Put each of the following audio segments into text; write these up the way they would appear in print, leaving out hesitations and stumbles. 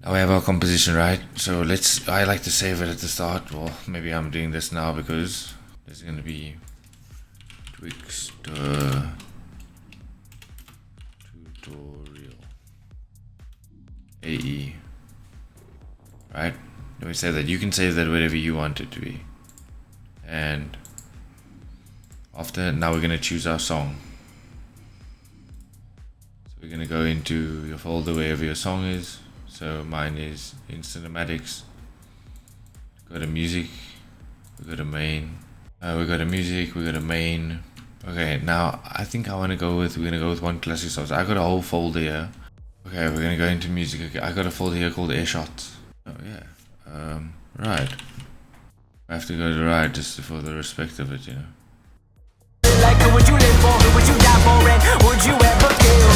Now we have our composition, right? So I like to save it at the start. Well, maybe I'm doing this now because there's going to be Twixtor tutorial AE, right? Let me say that you can save that whatever you want it to be. And after, now we're going to choose our song. So we're going to go into your folder wherever your song is. So mine is in cinematics. Go to music, we go to main, we go to music, we go to main. Okay, now I think we're gonna go with one classic song. So I got a whole folder here. Okay, we're gonna go into music. Okay, I got a folder here called Air Shots. Oh yeah, right. I have to go to right just for the respect of it, you know. Like who would you live for? Who would you die for? And would you ever kill?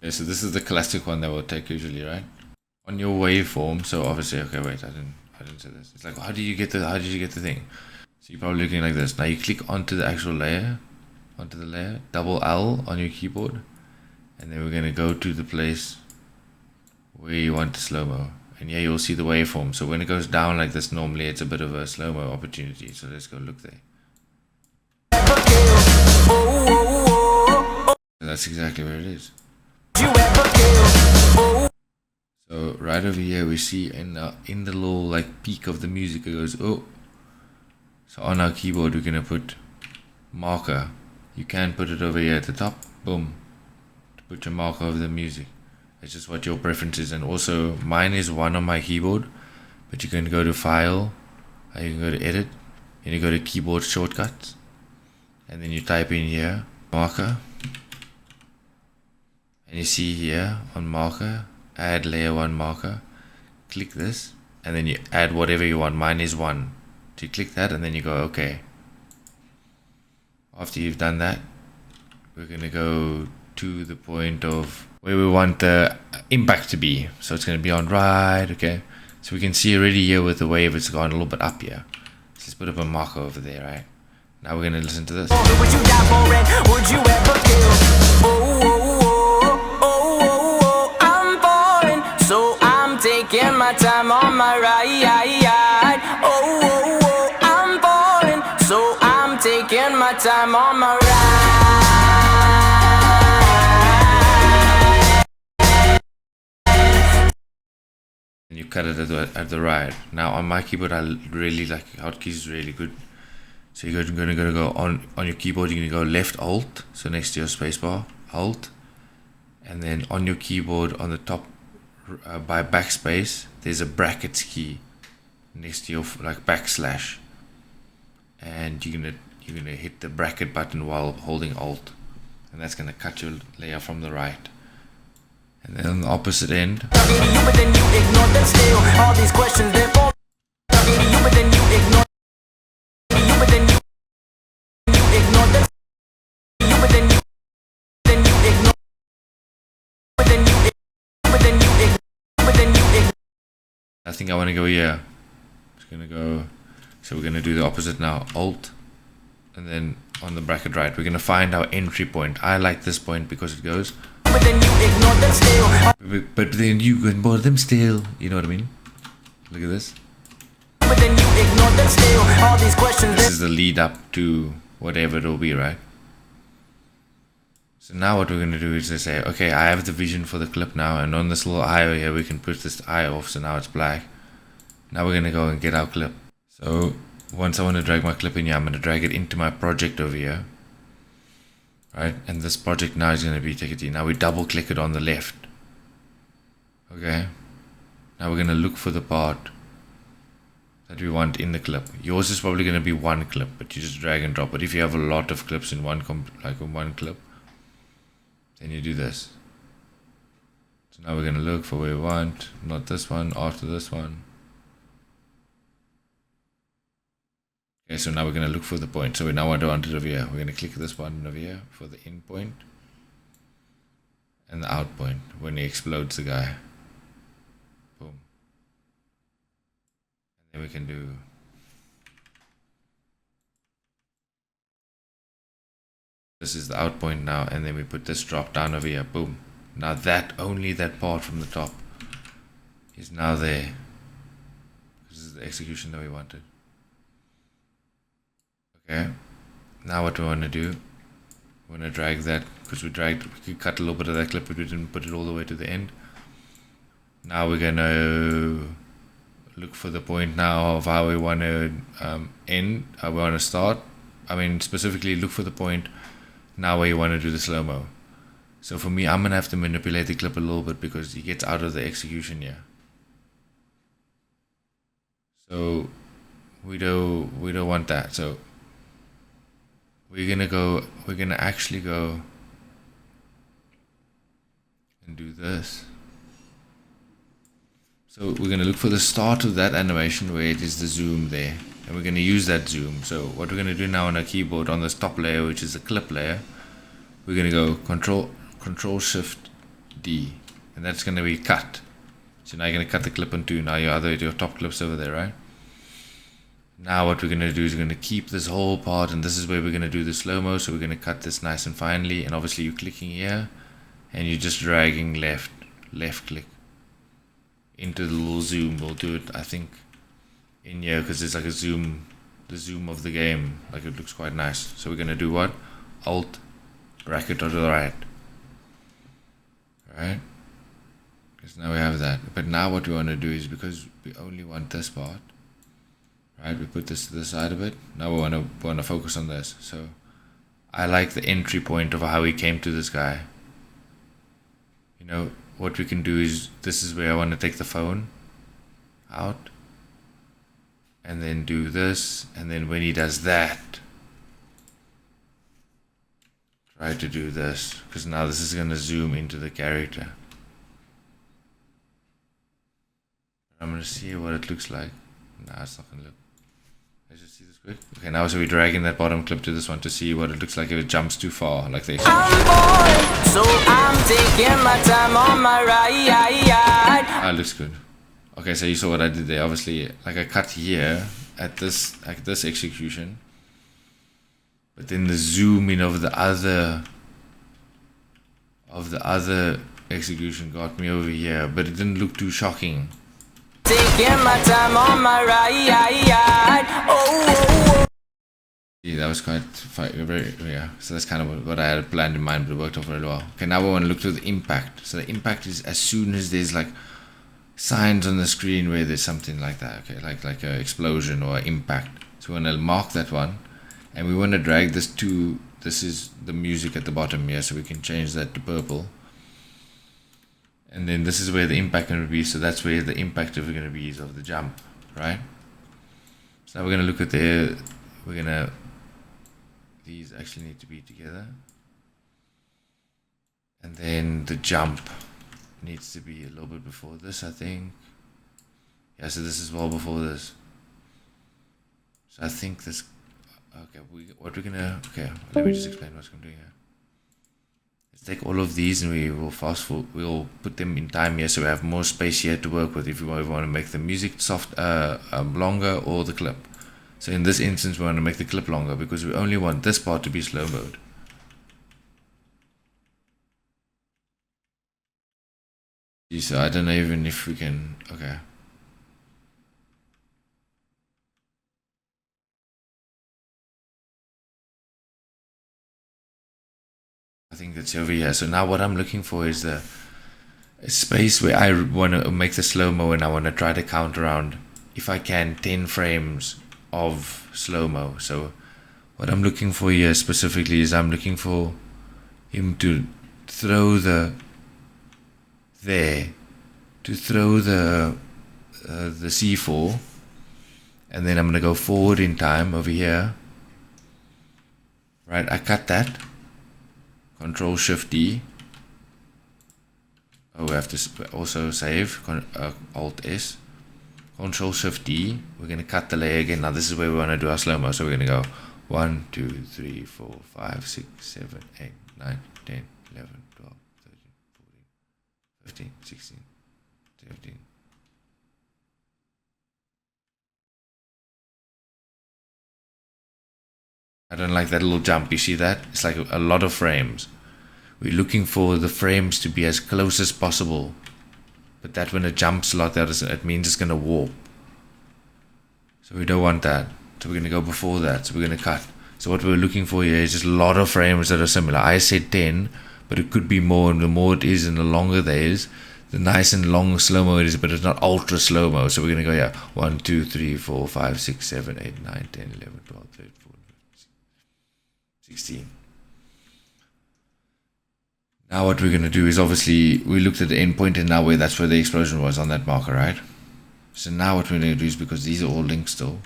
Okay, so this is the classic one that we'll take usually, right? On your waveform. So obviously, okay, wait, I didn't say this. It's like, how did you get the thing? So you're probably looking like this. Now you click onto the actual layer, double L on your keyboard, and then we're gonna go to the place where you want the slow-mo. And yeah, you'll see the waveform. So when it goes down like this, normally it's a bit of a slow-mo opportunity. So let's go look there. So that's exactly where it is. So right over here we see in the little like peak of the music, it goes oh. So on our keyboard we're gonna put marker. You can put it over here at the top, boom, to put your marker over the music. It's just what your preference is. And also mine is 1 on my keyboard, but you can go to file, you can go to edit, and you go to keyboard shortcuts, and then you type in here marker, and you see here on marker, add layer 1 marker, click this, and then you add whatever you want. Mine is 1, so you click that and then you go okay. After you've done that, we're gonna go to the point of where we want the impact to be. So it's gonna be on right, okay? So we can see already here with the wave it's gone a little bit up here. So let's put up a marker over there, right? Now we're gonna listen to this. Would you die for it? Would you ever kill? Taking my time on my ride. I'm falling, so I'm taking my time on my ride. And you cut it at the right. Now on my keyboard, I really like hotkeys is really good. So you're gonna go on your keyboard. You're gonna go left Alt, so next to your spacebar, Alt, and then on your keyboard on the top. By backspace there's a brackets key next to your like backslash, and you're gonna hit the bracket button while holding Alt, and that's gonna cut your layer from the right. And then on the opposite end, I think I want to go here. Just gonna go. So we're gonna do the opposite now. Alt, and then on the bracket right, we're gonna find our entry point. I like this point because it goes. But then you ignore them still. But then you ignore them still. You know what I mean? Look at this. But then you ignore them still. All these questions. This is the lead up to whatever it will be, right? So now what we're going to do is to say, okay, I have the vision for the clip now, and on this little eye here, we can push this eye off, so now it's black. Now we're going to go and get our clip. So once I want to drag my clip in here, I'm going to drag it into my project over here. Right, and this project now is going to be tickety. Now we double click it on the left. Okay, now we're going to look for the part that we want in the clip. Yours is probably going to be one clip, but you just drag and drop it. If you have a lot of clips in one clip, then you do this. So now we're going to look for where we want, not this one, after this one. Okay, so now we're going to look for the point. So we now want it over here. We're going to click this button over here for the in point and the out point when he explodes the guy. Boom. And then we can do this is the out point now, and then we put this drop down over here. Boom. Now that, only that part from the top is now there. This is the execution that we wanted. Okay, now what we want to do, we want to drag that, because we could cut a little bit of that clip, but we didn't put it all the way to the end. Now we're going to look for the point now of how we want to end, how we want to start. I mean, specifically look for the point now where you want to do the slow-mo. So for me, I'm going to have to manipulate the clip a little bit because he gets out of the execution here. So we don't want that. So we're going to actually go and do this. So we're going to look for the start of that animation where it is the zoom there, and we're going to use that zoom. So what we're going to do now on our keyboard on this top layer, which is the clip layer, we're going to go Control Shift D, and that's going to be cut. So now you're going to cut the clip in two. Now your top clip's over there, right? Now what we're going to do is we're going to keep this whole part, and this is where we're going to do the slow-mo. So we're going to cut this nice and finely, and obviously you're clicking here and you're just dragging left click into the little zoom. We'll do it, I think, in here because it's like a zoom, the zoom of the game. Like, it looks quite nice. So we're going to do what? Alt bracket to the right. Right? Because now we have that. But now what we want to do is, because we only want this part, right? We put this to the side a bit. Now we want to focus on this. So I like the entry point of how we came to this guy. You know, what we can do is, this is where I want to take the phone out and then do this, and then when he does that, try to do this, because now this is going to zoom into the character. I'm going to see what it looks like. Nah, it's not going to look. Let's just see this quick. Okay, now so we're dragging that bottom clip to this one to see what it looks like if it jumps too far, like they. So I'm taking my time on my ride. Ah, looks good. Okay, so you saw what I did there. Obviously, like, I cut here at this, like this execution, but then the zoom in of the other execution got me over here, but it didn't look too shocking. Taking my time on my ride. Oh. Yeah, that was quite very, yeah. So that's kind of what I had planned in mind, but it worked out very well. Okay, now we want to look to the impact. So the impact is as soon as there's like signs on the screen where there's something like that. Okay, like an explosion or impact. So we want to mark that one, and we want to drag this to. This is the music at the bottom here, so we can change that to purple. And then this is where the impact going to be. So that's where the impact is going to be, is of the jump, right? So now we're going to look at the. We're going to. These actually need to be together, and then the jump needs to be a little bit before this, I think. Yeah, so this is well before this. So I think this. Okay, okay, let me just explain what I'm doing here. Let's take all of these and we will we'll put them in time here, so we have more space here to work with if we want to make the music longer or the clip. So in this instance, we want to make the clip longer because we only want this part to be slow mode. So I don't know even if we can. Okay. I think that's over here. So now what I'm looking for is a space where I want to make the slow-mo, and I want to try to count around, if I can, 10 frames of slow-mo. So what I'm looking for here specifically is I'm looking for him to throw the C4, and then I'm gonna go forward in time over here, right? I cut that. Control Shift D. Oh, we have to also save. Alt S. Control Shift D. We're gonna cut the layer again. Now this is where we want to do our slow mo. So we're gonna go 1, 2, 3, 4, 5, 6, 7, 8, 9, 10, 11, 12, 13, 14, 15, 16, 17. I don't like that little jump. You see that? It's like a lot of frames. we're looking for the frames to be as close as possible. But that when it jumps a lot, it means it's going to warp. So we don't want that. So we're going to go before that. So we're going to cut. So what we're looking for here is just a lot of frames that are similar. I said 10, but it could be more. And the more it is and the longer there is, the nice and long slow-mo it is, but it's not ultra slow-mo. So we're going to go, yeah, 1, 2, 3, 4, 5, 6, 7, 8, 9, 10, 11, 12, 13, 14, 15, 16. Now what we're going to do is, obviously, we looked at the endpoint and now that's where the explosion was on that marker, right? So now what we're going to do is, because these are all linked still,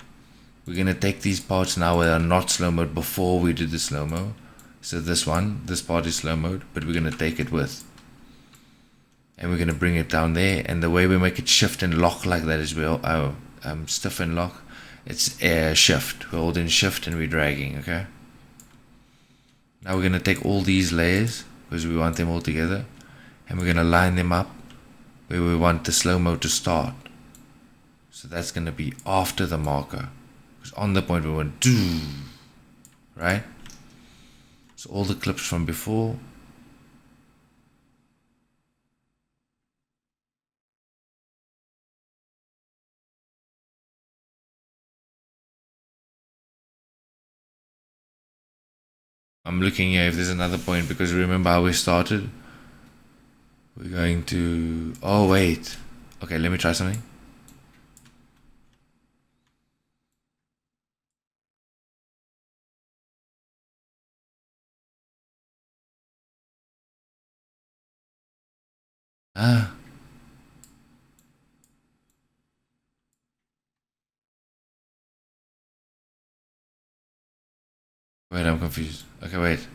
we're going to take these parts now that are not slow-mo before we did the slow-mo. So this part is slow-mo, but we're going to take it with. And we're going to bring it down there. And the way we make it shift and lock like that is we'll stiff and lock. It's shift. We're holding shift and we're dragging, okay? Now we're going to take all these layers, because we want them all together, and we're going to line them up where we want the slow-mo to start. So that's going to be after the marker, because on the point we want do, right? So all the clips from before, I'm looking here if there's another point, because remember how we started. We're going to, oh wait, okay, let me try something. Wait, I'm confused. Okay, wait.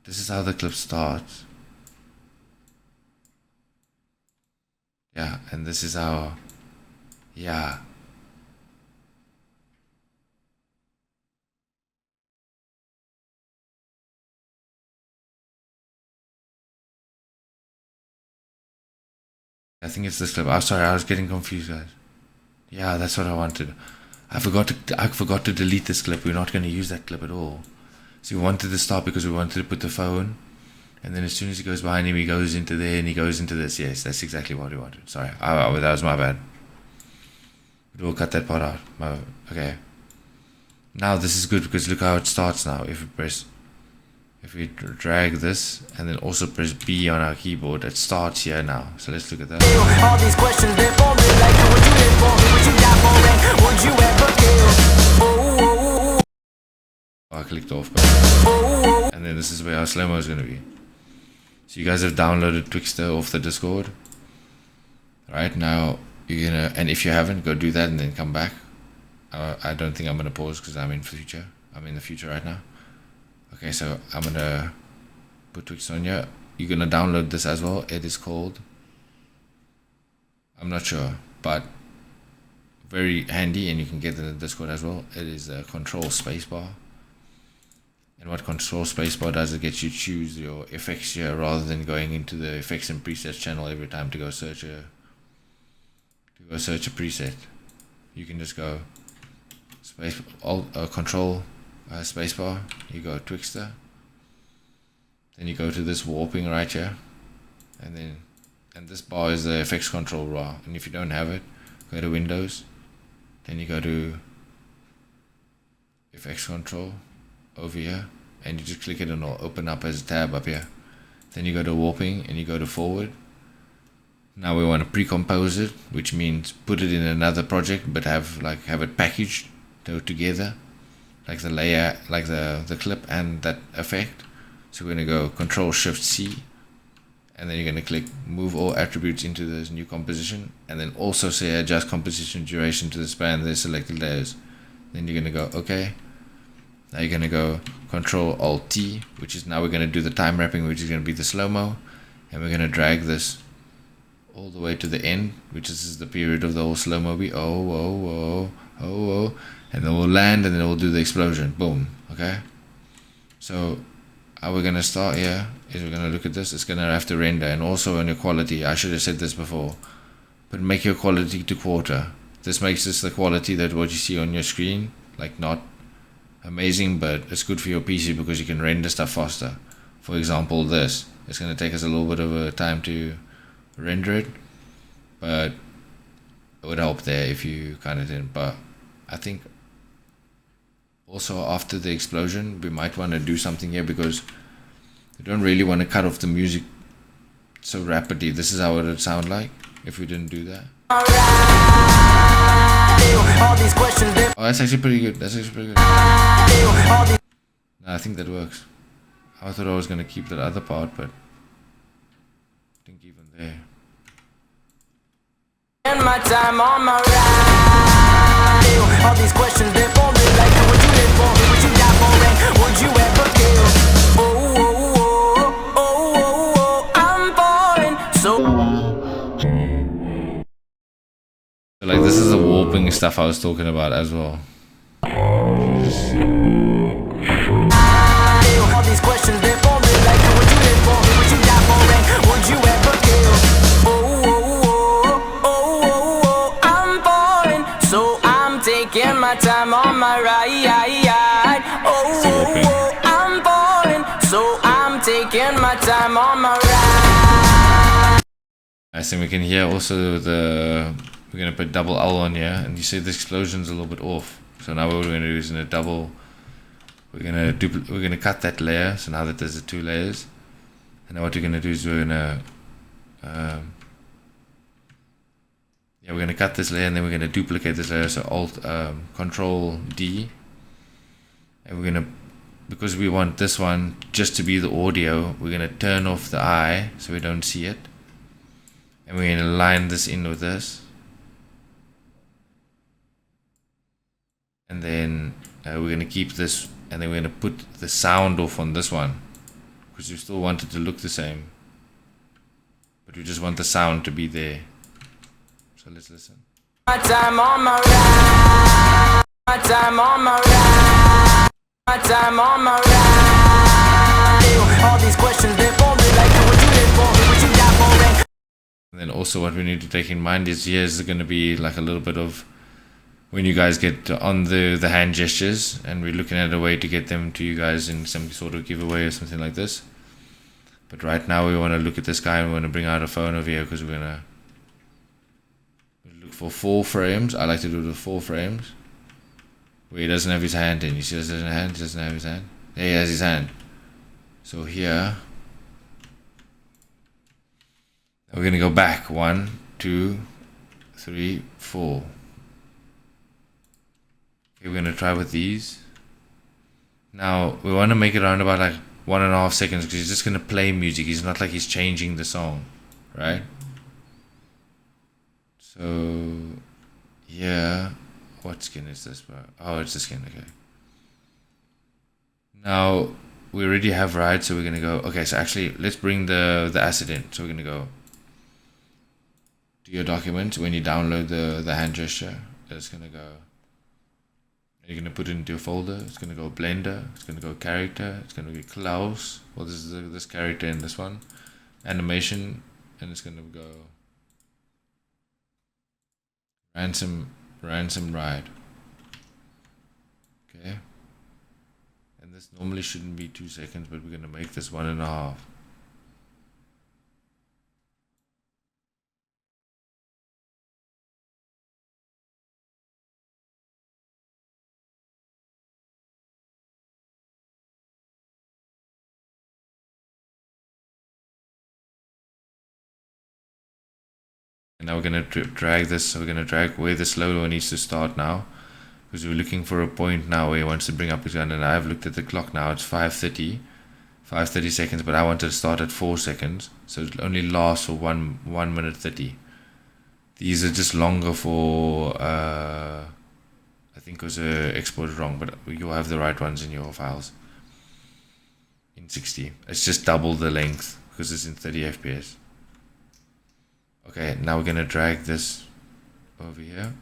This is how the clip starts. Yeah, and this is how, yeah. I think it's this clip. I'm sorry, I was getting confused, guys. Yeah, that's what I wanted. I forgot to delete this clip. We're not going to use that clip at all. So we wanted to start because we wanted to put the phone, and then as soon as he goes behind him, he goes into there and he goes into this. Yes, that's exactly what we wanted. Sorry, that was my bad. We'll cut that part out. Okay. Now this is good because look how it starts now. If we drag this and then also press B on our keyboard, it starts here now. So let's look at that. All these questions before me, like would you live for me, would you die for me, would you ever kill? Oh, I clicked off, and then this is where our slow-mo is going to be. So you guys have downloaded Twixtor off the Discord. Right now, you're gonna, and if you haven't, go do that and then come back. I don't think I'm gonna pause because I'm in the future right now. Okay, so I'm gonna put Twixtor on here. You're gonna download this as well. It is called, I'm not sure, but very handy, and you can get it in the Discord as well. It is a control spacebar. And what control spacebar does, it gets you to choose your effects here rather than going into the effects and presets channel every time to go search a preset. You can just go control spacebar. You go Twixtor. Then you go to this warping right here, and this bar is the effects control bar. And if you don't have it, go to Windows. Then you go to effects control over here, and you just click it and it'll open up as a tab up here. Then you go to warping and you go to forward. Now we want to pre-compose it, which means put it in another project but have it packaged together, like the layer, like the clip and that effect. So we're going to go Control Shift C, and then you're going to click move all attributes into this new composition, and then also say adjust composition duration to the span the selected layers. Then you're going to go OK. Now you're going to go Control Alt T, which is now we're going to do the time wrapping, which is going to be the slow-mo, and we're going to drag this all the way to the end, which is the period of the whole slow-mo be and then we'll land, and then we'll do the explosion. Boom. Okay, so how we're going to start here is we're going to look at this. It's going to have to render, and also on your quality, I should have said this before, but make your quality to quarter. This makes this the quality that what you see on your screen, like not amazing, but it's good for your PC because you can render stuff faster. for example this, it's going to take us a little bit of a time to render it, but it would help there if you kind of didn't. But I think also after the explosion we might want to do something here, because we don't really want to cut off the music so rapidly. This is how it would sound like if we didn't do that. Oh, that's actually pretty good. That's actually pretty good. No, I think that works. I thought I was going to keep that other part, but I think even there. My time on my ride. All these questions they for me, like would you live for me? Would you die for me? Would you ever kill? Oh, oh, oh, oh, oh, I'm falling so. So like this is the warping stuff I was talking about as well. All these questions they for me, like would you live for me? Would you die for me? Would you ever kill? Taking my time on my ride. Oh, I'm falling, so I'm taking my time on my ride. I think we can hear also the, we're gonna put double L on here, and you see the explosion's a little bit off. So now what we're gonna do is in a double, we're gonna cut that layer. So now that there's the 2 layers, and now what we're gonna do is we're gonna we're going to cut this layer, and then we're going to duplicate this layer. So Alt Control D, and we're going to, because we want this one just to be the audio, we're going to turn off the eye so we don't see it, and we're going to line this in with this, and then we're going to keep this, and then we're going to put the sound off on this one, because we still want it to look the same, but we just want the sound to be there. So let's listen. My time on my ride. My time on my ride. My time on my ride. All these questions they for me, like would you live for me? Would you die for me? And then also what we need to take in mind is here's going to be like a little bit of, when you guys get on the hand gestures, and we're looking at a way to get them to you guys in some sort of giveaway or something like this. But right now we want to look at this guy, and we want to bring out a phone over here, because we're going to look for 4 frames. I like to do the 4 frames where he doesn't have his hand in. You see, he doesn't have his hand. There he has his hand. So here we're gonna go back 1, 2, 3, 4. Okay, we're gonna try with these. Now we want to make it around about like 1.5 seconds, because he's just gonna play music. He's not like he's changing the song, right? So yeah, what skin is this, bro? Oh, it's the skin. Okay. Now we already have ride, so we're gonna go. Okay, so actually, let's bring the asset in. So we're gonna go to your documents. When you download the hand gesture, it's gonna go. You're gonna put it into your folder. It's gonna go Blender. It's gonna go character. It's gonna be Klaus. Well, this is this character in this one, animation, and it's gonna go ransom ride. Okay, and this normally shouldn't be 2 seconds, but we're gonna make this 1.5. And now we're going to drag this, so we're going to drag where the slow needs to start now, because we're looking for a point now where he wants to bring up his gun. And I've looked at the clock now, it's 5:30 seconds, but I wanted to start at 4 seconds, so it only lasts for 1 minute 30. These are just longer for, I think it was exported wrong, but you'll have the right ones in your files. In 60, it's just double the length, because it's in 30 FPS. Okay, now we're gonna drag this over here.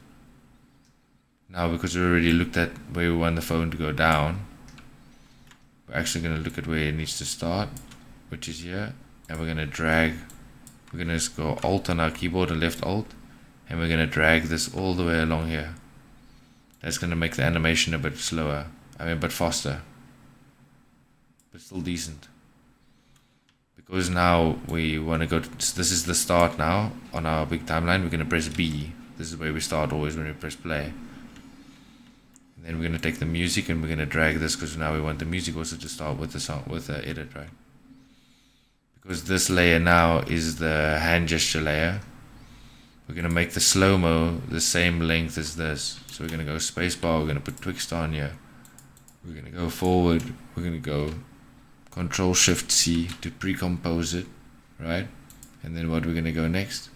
Now, because we already looked at where we want the phone to go down, we're actually gonna look at where it needs to start, which is here, and we're gonna drag. We're gonna just go Alt on our keyboard, or left Alt, and we're gonna drag this all the way along here. That's gonna make the animation a bit slower. I mean, a bit faster, but still decent. because now we want to go to, so this is the start now on our big timeline. We're going to press B. This is where we start always when we press play. And then we're going to take the music and we're going to drag this, because now we want the music also to start with the song, with the edit, right? Because this layer now is the hand gesture layer. We're going to make the slow-mo the same length as this. So we're going to go spacebar, we're going to put Twixtor on here. We're going to go forward, we're going to go Control-Shift-C to pre-compose it, right? And then what we're going to go next?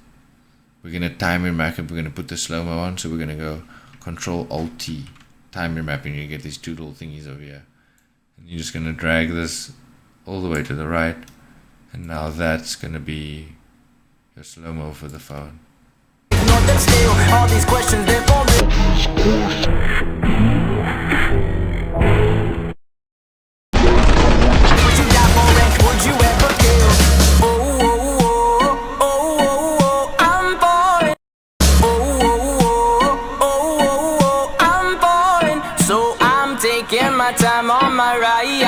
We're going to time remap and we're going to put the slow-mo on. So we're going to go Control-Alt-T, time remap, and you get these two little thingies over here. And you're just going to drag this all the way to the right. And now that's going to be your slow-mo for the phone. All these questions, they fall my time on my ride.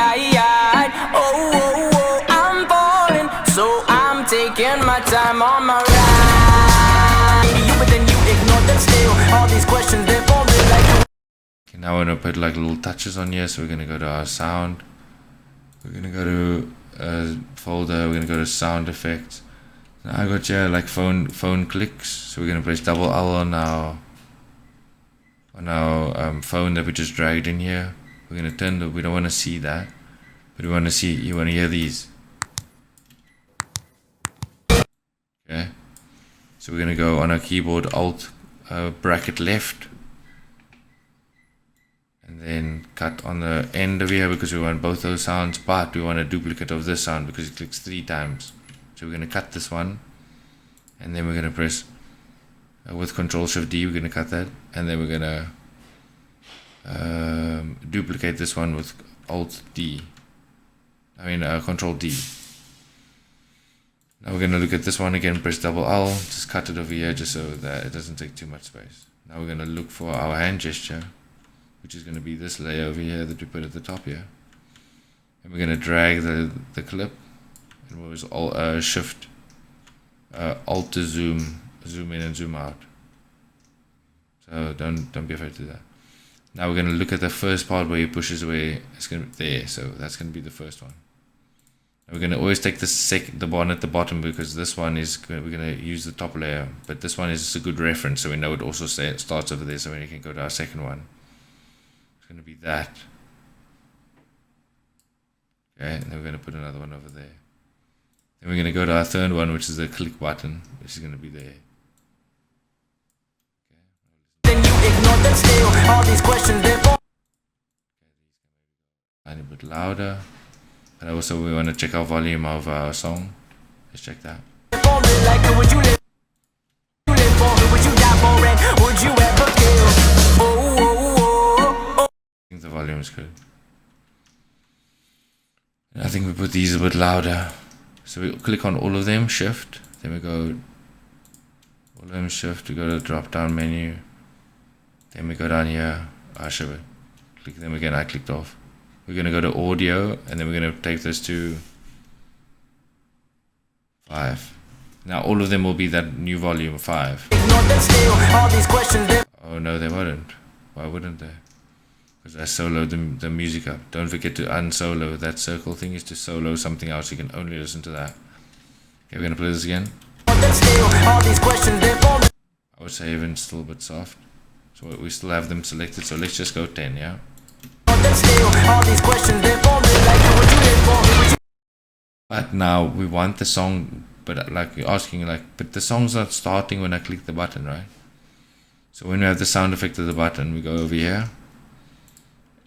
I'm falling, so I'm taking my time on my ride. You, but then you ignore that still. All these questions, they fall like. Okay, now we're gonna put like little touches on here. So we're gonna go to our sound. We're gonna go to folder. We're gonna go to sound effects. Now I got here like phone clicks. So we're gonna press double L on our phone that we just dragged in here. We're going to turn the, we don't want to see that, but we want to see, you want to hear these. Okay. So we're going to go on our keyboard, Alt, bracket left. And then cut on the end of here because we want both those sounds, but we want a duplicate of this sound because it clicks 3 times. So we're going to cut this one. And then we're going to press, with Control-Shift-D, we're going to cut that. And then we're going to duplicate this one with Alt-D. Control-D. Now we're going to look at this one again, press double L, just cut it over here just so that it doesn't take too much space. Now we're going to look for our hand gesture, which is going to be this layer over here that we put at the top here. And we're going to drag the clip, and we'll just Shift, Alt to zoom in and zoom out. So don't be afraid to do that. Now we're going to look at the first part where he pushes away. It's going to be there, so that's going to be the first one. Now we're going to always take the one at the bottom because this one is we're going to use the top layer, but this one is a good reference, so we know it also starts over there. So when you can go to our second one, it's going to be that. Okay, and then we're going to put another one over there. Then we're going to go to our third one, which is the click button, which is going to be there. All these questions, they fall. A little bit louder, and also we want to check our volume of our song. Let's check that. Would you live for? Would you die for it? Would you ever kill? I think the volume is good. And I think we put these a bit louder. So we click on all of them, Shift. Then we go all of them, Shift. We go to the drop down menu. Then we go down here, click them again, I clicked off. We're going to go to audio, and then we're going to take this to 5. Now all of them will be that new volume, 5. Oh no, they wouldn't. Why wouldn't they? Because I soloed the music up. Don't forget to unsolo. That circle thing is to solo something else. You can only listen to that. Okay, we're going to play this again. I would say even still a bit soft. So we still have them selected, so let's just go 10, yeah? But now we want the song, but like you're asking, but the song's not starting when I click the button, right? So when we have the sound effect of the button, we go over here,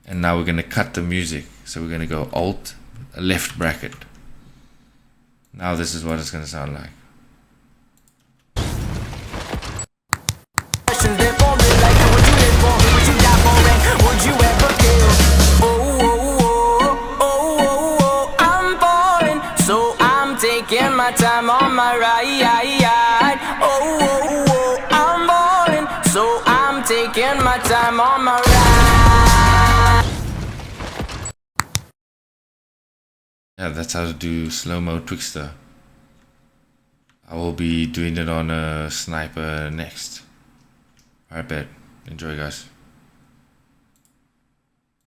and now we're going to cut the music. So we're going to go Alt, left bracket. Now this is what it's going to sound like. Taking my time on my ride. I'm balling, so I'm taking my time on my ride. yeah, that's how to do slow-mo Twixtor. I will be doing it on a sniper next. Alright, bet. Enjoy, guys.